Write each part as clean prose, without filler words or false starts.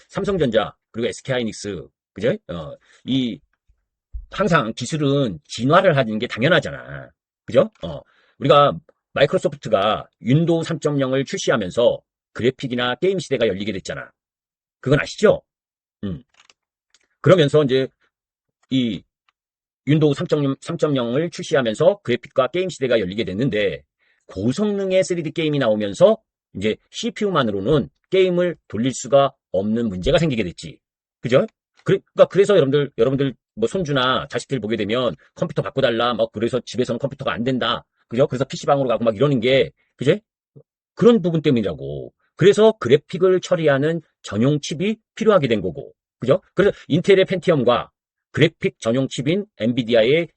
삼성전자 그리고 SK하이닉스 그죠? 이 항상 기술은 진화를 하는 게 당연하잖아. 그죠? 우리가 마이크로소프트가 윈도우 3.0을 출시하면서 그래픽이나 게임 시대가 열리게 됐잖아. 그건 아시죠? 음. 그러면서 이제 이 윈도우 3.0을 출시하면서 그래픽과 게임 시대가 열리게 됐는데 고성능의 3D 게임이 나오면서 이제 CPU만으로는 게임을 돌릴 수가 없는 문제가 생기게 됐지. 그죠? 그러니까 그래서 여러분들 뭐 손주나 자식들 보게 되면 컴퓨터 바꿔달라 막 그래서 집에서는 컴퓨터가 안 된다. 그죠? 그래서 PC방으로 가고 막 이러는 게 그제? 그런 부분 때문이라고. 그래서 그래픽을 처리하는 전용 칩이 필요하게 된 거고. 그죠? 그래서 인텔의 펜티엄과 그래픽 전용 칩인 엔비디아의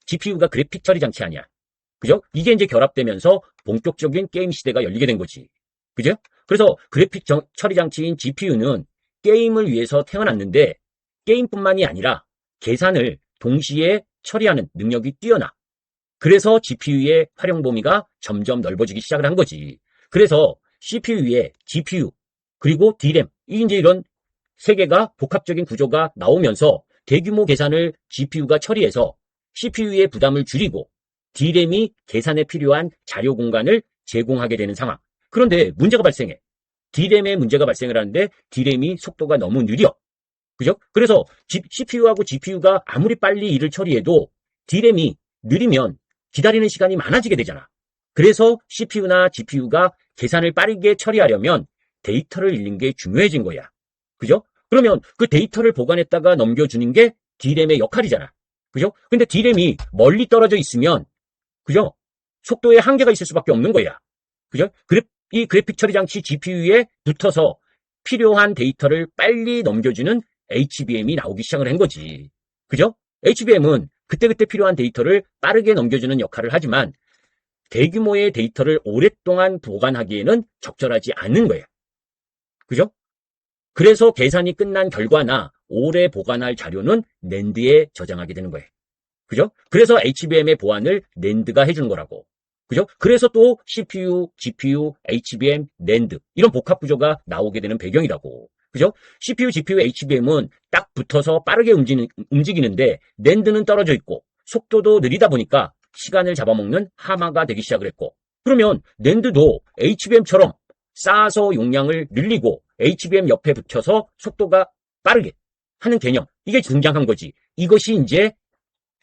GPU가 그래픽 처리 장치 아니야. 그죠? 이게 이제 결합되면서 본격적인 게임 시대가 열리게 된 거지. 그죠? 그래서 그래픽 처리 장치인 GPU는 게임을 위해서 태어났는데 게임뿐만이 아니라 계산을 동시에 처리하는 능력이 뛰어나. 그래서 GPU의 활용 범위가 점점 넓어지기 시작을 한 거지. 그래서 CPU 위에 GPU 그리고 DRAM 이제 이런 세 개가 복합적인 구조가 나오면서 대규모 계산을 GPU가 처리해서 CPU의 부담을 줄이고 DRAM이 계산에 필요한 자료 공간을 제공하게 되는 상황. 그런데 문제가 발생해. DRAM에 문제가 발생을 하는데 DRAM이 속도가 너무 느려. 그죠? 그래서 CPU하고 GPU가 아무리 빨리 일을 처리해도 DRAM이 느리면 기다리는 시간이 많아지게 되잖아. 그래서 CPU나 GPU가 계산을 빠르게 처리하려면 데이터를 읽는 게 중요해진 거야. 그죠? 그러면 그 데이터를 보관했다가 넘겨주는 게 DRAM의 역할이잖아. 그죠? 근데 DRAM이 멀리 떨어져 있으면, 그죠? 속도에 한계가 있을 수밖에 없는 거야. 그죠? 이 그래픽 처리 장치 GPU에 붙어서 필요한 데이터를 빨리 넘겨주는 HBM이 나오기 시작을 한 거지. 그죠? HBM은 그때그때 필요한 데이터를 빠르게 넘겨주는 역할을 하지만 대규모의 데이터를 오랫동안 보관하기에는 적절하지 않은 거예요. 그죠? 그래서 계산이 끝난 결과나 오래 보관할 자료는 낸드에 저장하게 되는 거예요. 그죠? 그래서 HBM의 보안을 낸드가 해주는 거라고. 그죠? 그래서 또 CPU, GPU, HBM, 낸드 이런 복합 구조가 나오게 되는 배경이라고. 그죠? CPU, GPU, HBM은 딱 붙어서 빠르게 움직이는데 낸드는 떨어져 있고 속도도 느리다 보니까 시간을 잡아먹는 하마가 되기 시작을 했고 그러면 낸드도 HBM처럼 쌓아서 용량을 늘리고 HBM 옆에 붙여서 속도가 빠르게 하는 개념 이게 등장한 거지. 이것이 이제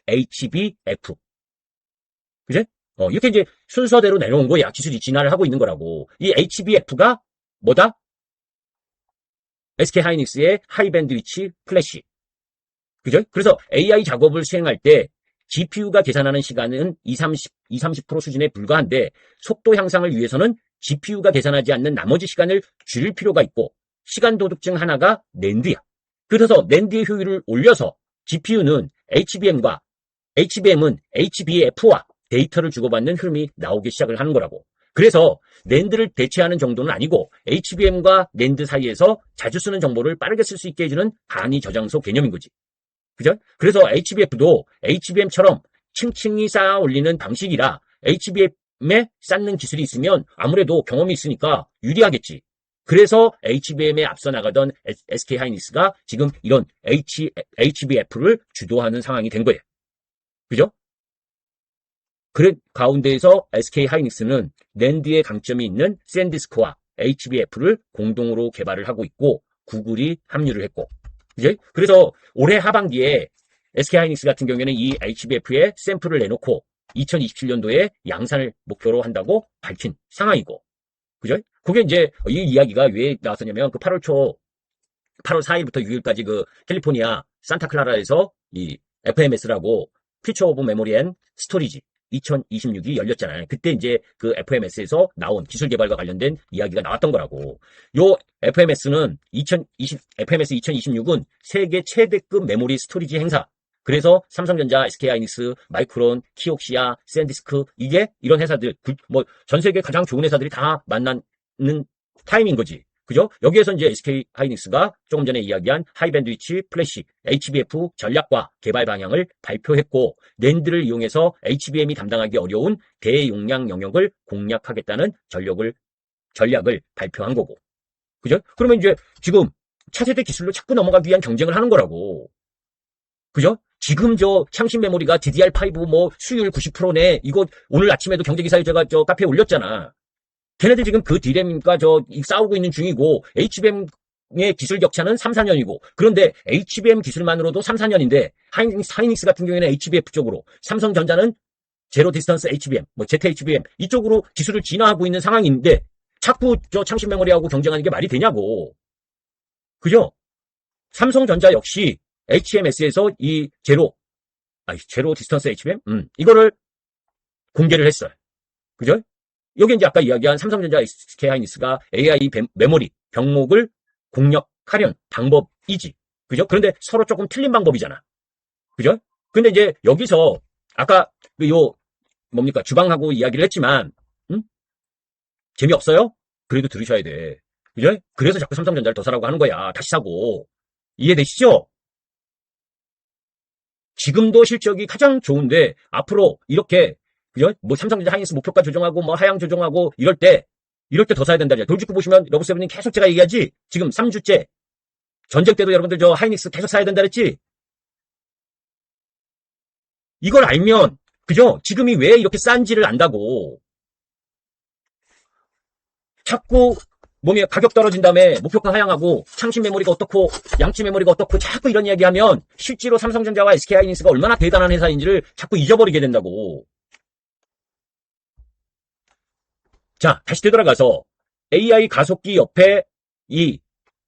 HBF. 그제? 이렇게 이제 순서대로 내려온 거야. 기술이 진화를 하고 있는 거라고. 이 HBF가 뭐다? SK하이닉스의 하이밴드위치 플래시. 그죠? 그래서 AI 작업을 수행할 때 GPU가 계산하는 시간은 30% 수준에 불과한데 속도 향상을 위해서는 GPU가 계산하지 않는 나머지 시간을 줄일 필요가 있고 시간 도둑 중 하나가 낸드야. 그래서 낸드의 효율을 올려서 HBM은 HBF와 데이터를 주고받는 흐름이 나오기 시작을 하는 거라고. 그래서 낸드를 대체하는 정도는 아니고 HBM과 낸드 사이에서 자주 쓰는 정보를 빠르게 쓸 수 있게 해주는 간이 저장소 개념인 거지. 그죠? 그래서 HBF도 HBM처럼 층층이 쌓아 올리는 방식이라 HBM에 쌓는 기술이 있으면 아무래도 경험이 있으니까 유리하겠지. 그래서 HBM에 앞서 나가던 SK하이닉스가 지금 이런 HBF를 주도하는 상황이 된 거예요. 그죠? 그 가운데에서 SK하이닉스는 낸드의 강점이 있는 샌디스크와 HBF를 공동으로 개발을 하고 있고 구글이 합류를 했고 그죠? 그래서 올해 하반기에 SK하이닉스 같은 경우에는 이 HBF에 샘플을 내놓고 2027년도에 양산을 목표로 한다고 밝힌 상황이고 그죠? 그게 이제 이 이야기가 왜 나왔었냐면 그 8월 4일부터 6일까지 그 캘리포니아 산타클라라에서 이 FMS라고 퓨처 오브 메모리 앤 스토리지 2026이 열렸잖아요. 그때 이제 그 FMS에서 나온 기술 개발과 관련된 이야기가 나왔던 거라고. 요 FMS는 FMS 2026은 세계 최대급 메모리 스토리지 행사. 그래서 삼성전자, SK하이닉스, 마이크론, 키옥시아, 샌디스크 이게 이런 회사들 뭐 전 세계 가장 좋은 회사들이 다 만나는 타임인 거지. 그죠? 여기에서 이제 SK하이닉스가 조금 전에 이야기한 하이밴드위치 플래시 HBF 전략과 개발 방향을 발표했고 낸드를 이용해서 HBM이 담당하기 어려운 대용량 영역을 공략하겠다는 전략을 발표한 거고. 그죠? 그러면 이제 지금 차세대 기술로 자꾸 넘어가기 위한 경쟁을 하는 거라고. 그죠? 지금 저 창신 메모리가 DDR5 뭐 수율 90%네. 이거 오늘 아침에도 경제기사에 제가 저 카페에 올렸잖아. 걔네들 지금 그 D램과 싸우고 있는 중이고, HBM의 기술 격차는 3, 4년이고, 그런데 HBM 기술만으로도 3, 4년인데, 하이닉스 같은 경우에는 HBF 쪽으로, 삼성전자는 제로 디스턴스 HBM, 뭐 ZHBM, 이쪽으로 기술을 진화하고 있는 상황인데, 자꾸 저 창신 메모리하고 경쟁하는 게 말이 되냐고. 그죠? 삼성전자 역시 HMS에서 이 제로 디스턴스 HBM? 이거를 공개를 했어요. 그죠? 여기 이제 아까 이야기한 삼성전자 SK하이닉스가 AI 메모리 병목을 공략하려는 방법이지. 그죠? 그런데 서로 조금 틀린 방법이잖아. 그죠? 근데 이제 여기서 아까 주방하고 이야기를 했지만, 재미없어요? 그래도 들으셔야 돼. 그죠? 그래서 자꾸 삼성전자를 더 사라고 하는 거야. 다시 사고. 이해되시죠? 지금도 실적이 가장 좋은데, 앞으로 이렇게, 그죠? 뭐 삼성전자 하이닉스 목표가 조정하고, 뭐 하향 조정하고, 이럴 때 더 사야 된다. 돌직구 보시면, 러브세븐님 계속 제가 얘기하지? 지금 3주째. 전쟁 때도 여러분들 저 하이닉스 계속 사야 된다 그랬지? 이걸 알면, 그죠? 지금이 왜 이렇게 싼지를 안다고. 자꾸 가격 떨어진 다음에 목표가 하향하고 창신 메모리가 어떻고 양치 메모리가 어떻고 자꾸 이런 이야기하면 실제로 삼성전자와 SK하이닉스가 얼마나 대단한 회사인지를 자꾸 잊어버리게 된다고. 자, 다시 되돌아가서 AI 가속기 옆에 이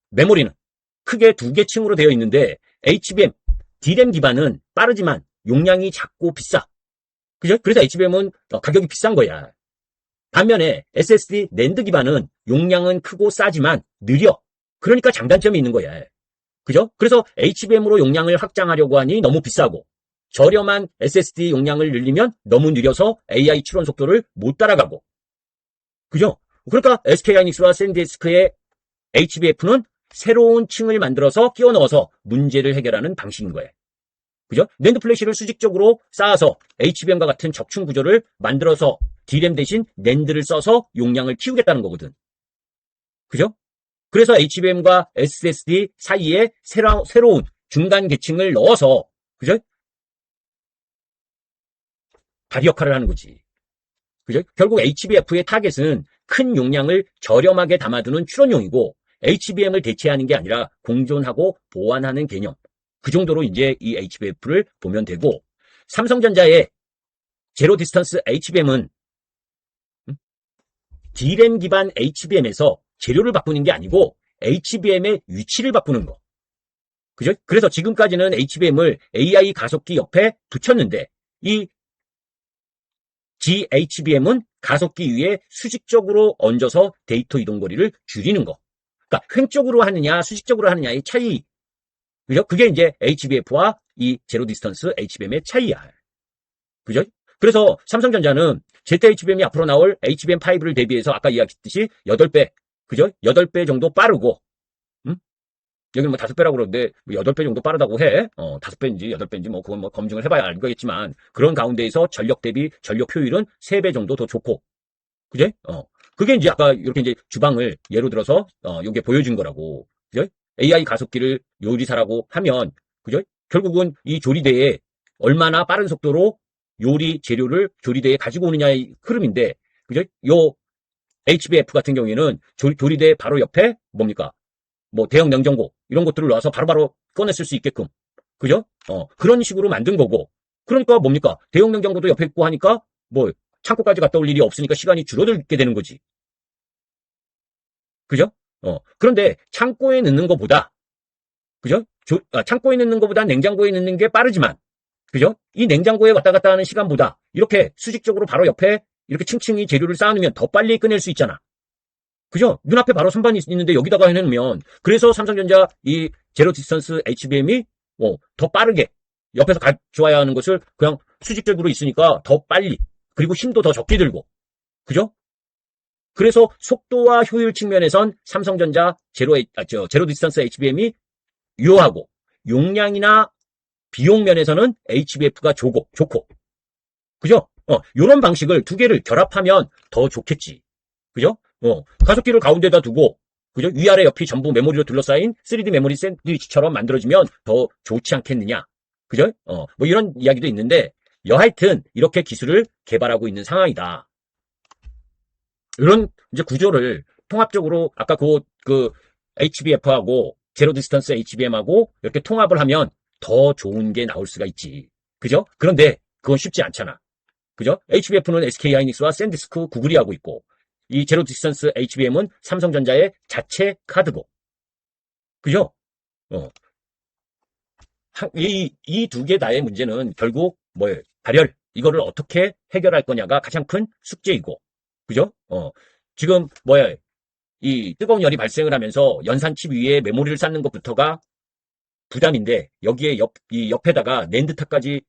메모리는 크게 두 개 층으로 되어 있는데 HBM, D램 기반은 빠르지만 용량이 작고 비싸. 그죠? 그래서 HBM은 가격이 비싼 거야. 반면에 SSD 낸드 기반은 용량은 크고 싸지만 느려. 그러니까 장단점이 있는 거야. 그죠? 그래서 HBM으로 용량을 확장하려고 하니 너무 비싸고 저렴한 SSD 용량을 늘리면 너무 느려서 AI 추론 속도를 못 따라가고. 그죠? 그러니까 SK하이닉스와 샌디스크의 HBF는 새로운 층을 만들어서 끼워 넣어서 문제를 해결하는 방식인 거예요. 그죠? 낸드 플래시를 수직적으로 쌓아서 HBM과 같은 적층 구조를 만들어서 D램 대신 낸드를 써서 용량을 키우겠다는 거거든. 그죠? 그래서 HBM과 SSD 사이에 새로운 중간 계층을 넣어서, 그죠? 다리 역할을 하는 거지. 그죠? 결국 HBF의 타겟은 큰 용량을 저렴하게 담아두는 추론용이고, HBM을 대체하는 게 아니라 공존하고 보완하는 개념. 그 정도로 이제 이 HBF를 보면 되고, 삼성전자의 제로 디스턴스 HBM은 D램 기반 HBM에서 재료를 바꾸는 게 아니고 HBM의 위치를 바꾸는 거. 그죠? 그래서 지금까지는 HBM을 AI 가속기 옆에 붙였는데 이 GHBM은 가속기 위에 수직적으로 얹어서 데이터 이동 거리를 줄이는 거. 그러니까 횡적으로 하느냐 수직적으로 하느냐의 차이. 그죠? 그게 이제 HBF와 이 제로 디스턴스 HBM의 차이야. 그죠? 그래서 삼성전자는 ZHBM이 앞으로 나올 HBM5를 대비해서 아까 이야기했듯이 8배, 그죠? 8배 정도 빠르고, 여기는 뭐 5배라고 그러는데, 8배 정도 빠르다고 해. 5배인지 8배인지 뭐 그건 뭐 검증을 해봐야 알겠지만, 그런 가운데에서 전력 대비 전력 효율은 3배 정도 더 좋고, 그죠? 그게 이제 아까 이렇게 이제 주방을 예로 들어서, 요게 보여준 거라고, 그죠? AI 가속기를 요리사라고 하면, 그죠? 결국은 이 조리대에 얼마나 빠른 속도로 요리 재료를 조리대에 가지고 오느냐의 흐름인데, 그죠? 요 HBF 같은 경우에는 조리대 바로 옆에 뭡니까? 뭐 대형 냉장고 이런 것들을 놔서 바로바로 꺼냈을 수 있게끔, 그죠? 그런 식으로 만든 거고, 그러니까 뭡니까? 대형 냉장고도 옆에 있고 하니까 뭐 창고까지 갔다 올 일이 없으니까 시간이 줄어들게 되는 거지. 그죠? 그런데 창고에 넣는 것보다, 그죠? 창고에 넣는 것보다 냉장고에 넣는 게 빠르지만, 그죠? 이 냉장고에 왔다 갔다 하는 시간보다 이렇게 수직적으로 바로 옆에 이렇게 층층이 재료를 쌓아놓으면 더 빨리 꺼낼 수 있잖아. 그죠? 눈앞에 바로 선반이 있는데 여기다가 해놓으면, 그래서 삼성전자 이 제로 디스턴스 HBM이 더 빠르게 옆에서 가져와야 하는 것을 그냥 수직적으로 있으니까 더 빨리, 그리고 힘도 더 적게 들고, 그죠? 그래서 속도와 효율 측면에선 삼성전자 제로 디스턴스 HBM이 유효하고, 용량이나 비용 면에서는 HBF가 좋고, 그죠? 요런 방식을 두 개를 결합하면 더 좋겠지. 그죠? 가속기를 가운데다 두고, 그죠? 위아래 옆이 전부 메모리로 둘러싸인 3D 메모리 샌드위치처럼 만들어지면 더 좋지 않겠느냐. 그죠? 뭐 이런 이야기도 있는데, 여하튼, 이렇게 기술을 개발하고 있는 상황이다. 이런 이제 구조를 통합적으로, 아까 그 HBF하고, 제로 디스턴스 HBM하고, 이렇게 통합을 하면 더 좋은 게 나올 수가 있지. 그죠? 그런데, 그건 쉽지 않잖아. 그죠? HBF는 SK하이닉스와 샌디스크, 구글이 하고 있고, 이 제로 디스턴스 HBM은 삼성전자의 자체 카드고. 그죠? 어. 이 두 개 다의 문제는 결국 뭐예요? 발열. 이거를 어떻게 해결할 거냐가 가장 큰 숙제이고. 그죠? 지금 뭐예요? 이 뜨거운 열이 발생을 하면서 연산칩 위에 메모리를 쌓는 것부터가 부담인데, 여기에 이 옆에다가 낸드탑까지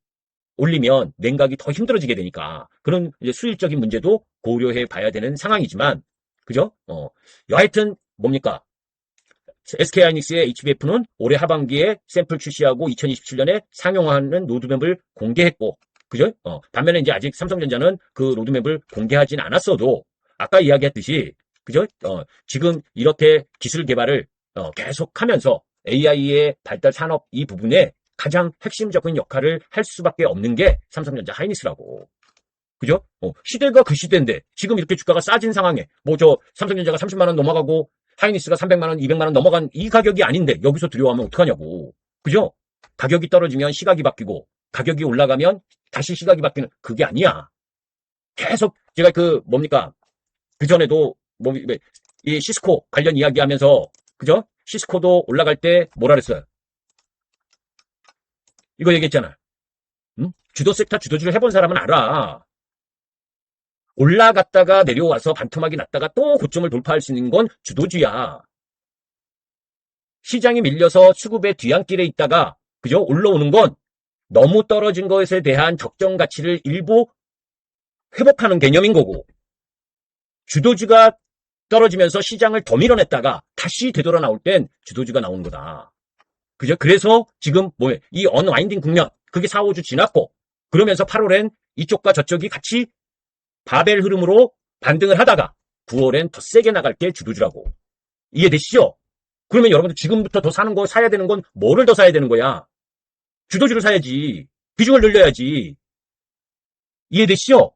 올리면 냉각이 더 힘들어지게 되니까 그런 이제 수율적인 문제도 고려해 봐야 되는 상황이지만, 그죠? 여하튼 뭡니까? SK하이닉스의 HBF는 올해 하반기에 샘플 출시하고 2027년에 상용화하는 로드맵을 공개했고, 그죠? 반면에 이제 아직 삼성전자는 그 로드맵을 공개하진 않았어도 아까 이야기했듯이, 그죠? 지금 이렇게 기술 개발을 계속하면서 AI의 발달 산업 이 부분에 가장 핵심적인 역할을 할 수밖에 없는 게 삼성전자 하이닉스라고. 그죠? 시대가 그 시대인데 지금 이렇게 주가가 싸진 상황에 뭐 삼성전자가 30만 원 넘어가고 하이닉스가 300만 원, 200만 원 넘어간 이 가격이 아닌데 여기서 두려워하면 어떡하냐고. 그죠? 가격이 떨어지면 시각이 바뀌고 가격이 올라가면 다시 시각이 바뀌는, 그게 아니야. 계속 제가 그전에도 이 시스코 관련 이야기하면서, 그죠? 시스코도 올라갈 때 뭐라 그랬어요? 이거 얘기했잖아. 응? 주도 섹터 주도주를 해본 사람은 알아. 올라갔다가 내려와서 반토막이 났다가 또 고점을 돌파할 수 있는 건 주도주야. 시장이 밀려서 수급의 뒤안길에 있다가, 그죠? 올라오는 건 너무 떨어진 것에 대한 적정 가치를 일부 회복하는 개념인 거고, 주도주가 떨어지면서 시장을 더 밀어냈다가 다시 되돌아 나올 땐 주도주가 나오는 거다. 그죠? 그래서 지금 이 언와인딩 국면, 그게 4, 5주 지났고, 그러면서 8월엔 이쪽과 저쪽이 같이 바벨 흐름으로 반등을 하다가 9월엔 더 세게 나갈 게 주도주라고. 이해되시죠? 그러면 여러분들 지금부터 더 사는 거, 사야 되는 건 뭐를 더 사야 되는 거야? 주도주를 사야지. 비중을 늘려야지. 이해되시죠?